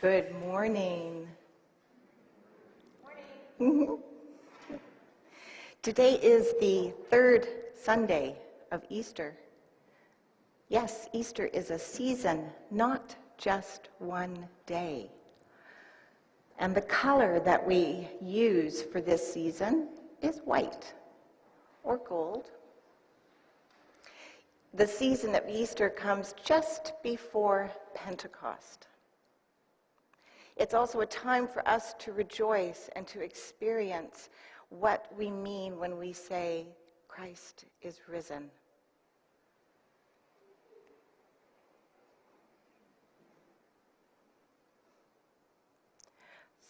Good morning. Morning. Today is the third Sunday of Easter. Yes, Easter is a season, not just one day. And the color that we use for this season is white or gold. The season of Easter comes just before Pentecost. It's also a time for us to rejoice and to experience what we mean when we say, Christ is risen.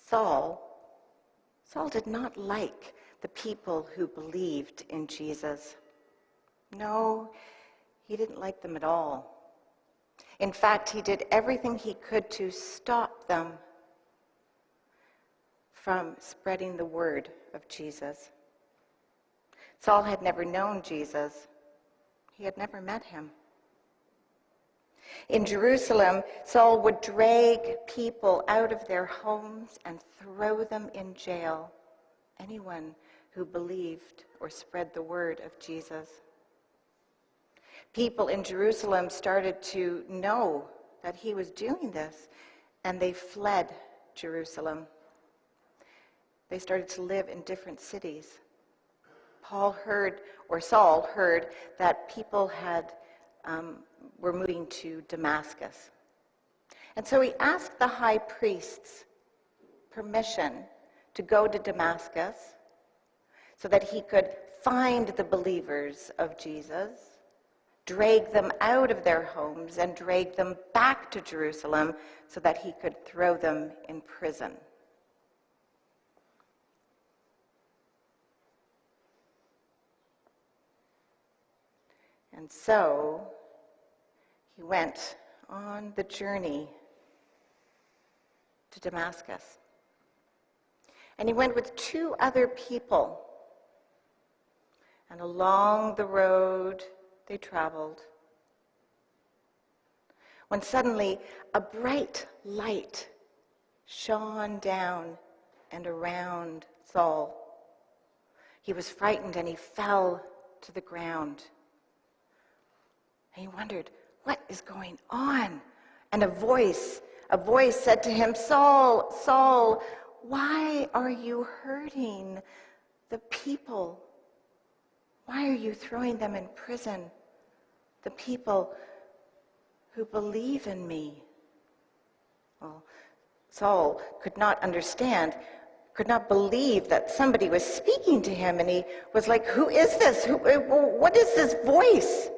Saul did not like the people who believed in Jesus. No, he didn't like them at all. In fact, he did everything he could to stop them from spreading the word of Jesus. Saul had never known Jesus. He had never met him. In Jerusalem, Saul would drag people out of their homes and throw them in jail, anyone who believed or spread the word of Jesus. People in Jerusalem started to know that he was doing this, and they fled Jerusalem. They started to live in different cities. Saul heard that people were moving to Damascus. And so he asked the high priests permission to go to Damascus so that he could find the believers of Jesus, drag them out of their homes, and drag them back to Jerusalem so that he could throw them in prison. And so he went on the journey to Damascus. And he went with two other people. And along the road they traveled, when suddenly a bright light shone down and around Saul. He was frightened and he fell to the ground. And he wondered, what is going on? And a voice said to him, Saul, Saul, why are you hurting the people? Why are you throwing them in prison? The people who believe in me. Well, Saul could not understand, could not believe that somebody was speaking to him, and he was like, who is this? What is this voice?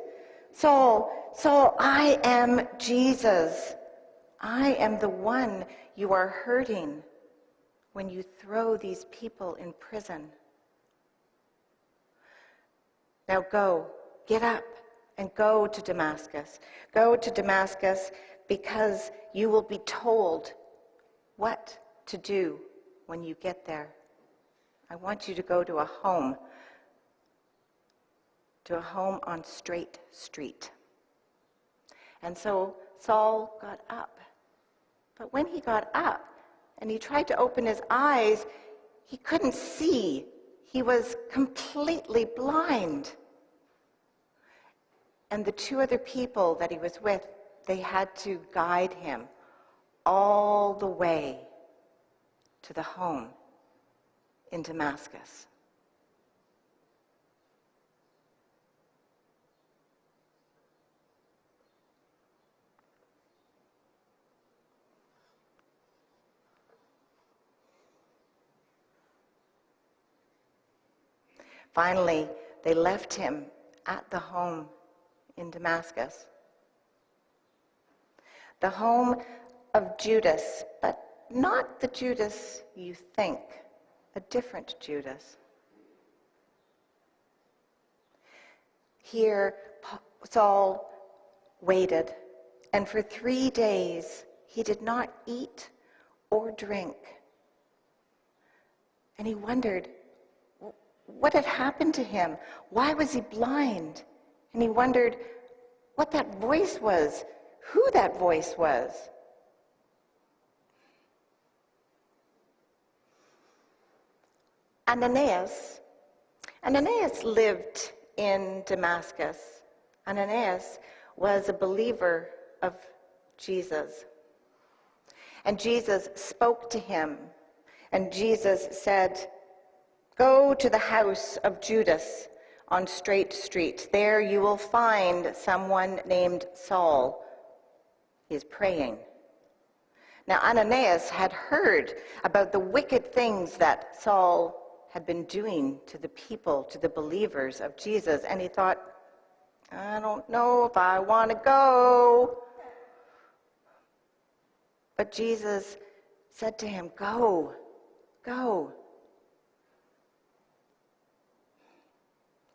Saul, I am Jesus. I am the one you are hurting when you throw these people in prison. Now go, get up, and go to Damascus. Go to Damascus because you will be told what to do when you get there. I want you to go to a home on Straight Street. And so Saul got up. But when he got up and he tried to open his eyes, he couldn't see. He was completely blind. And the two other people that he was with, they had to guide him all the way to the home in Damascus. Finally, they left him at the home in Damascus. The home of Judas, but not the Judas you think, a different Judas. Here, Saul waited, and for 3 days he did not eat or drink. And he wondered, what had happened to him? Why was he blind? And he wondered what that voice was, who that voice was. Ananias lived in Damascus. Ananias was a believer of Jesus. And Jesus spoke to him, and Jesus said, "Go to the house of Judas on Straight Street. There you will find someone named Saul. He is praying." Now Ananias had heard about the wicked things that Saul had been doing to the people, to the believers of Jesus, and he thought, I don't know if I want to go. But Jesus said to him, "Go, go.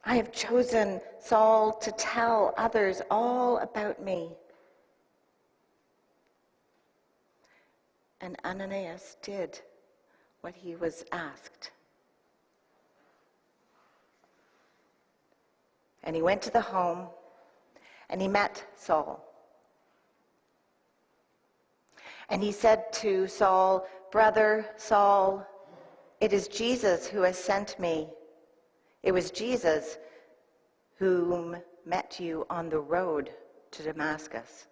I have chosen Saul to tell others all about me." And Ananias did what he was asked. And he went to the home, and he met Saul. And he said to Saul, "Brother Saul, it is Jesus who has sent me. It was Jesus whom met you on the road to Damascus."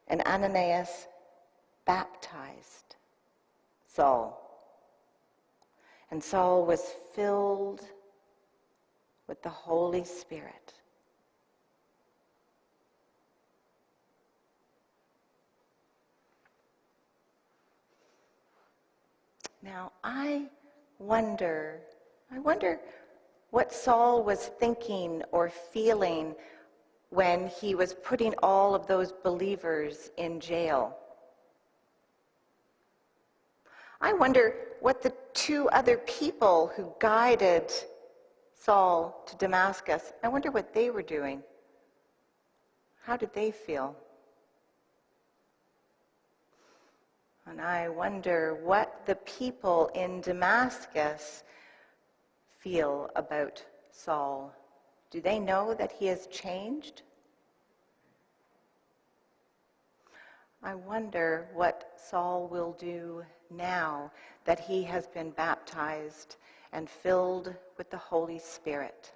And Ananias baptized Saul. And Saul was filled with the Holy Spirit. Now, I wonder what Saul was thinking or feeling when he was putting all of those believers in jail. I wonder what the two other people who guided Saul to Damascus, I wonder what they were doing. How did they feel? And I wonder what the people in Damascus feel about Saul. Do they know that he has changed? I wonder what Saul will do now that he has been baptized and filled with the Holy Spirit.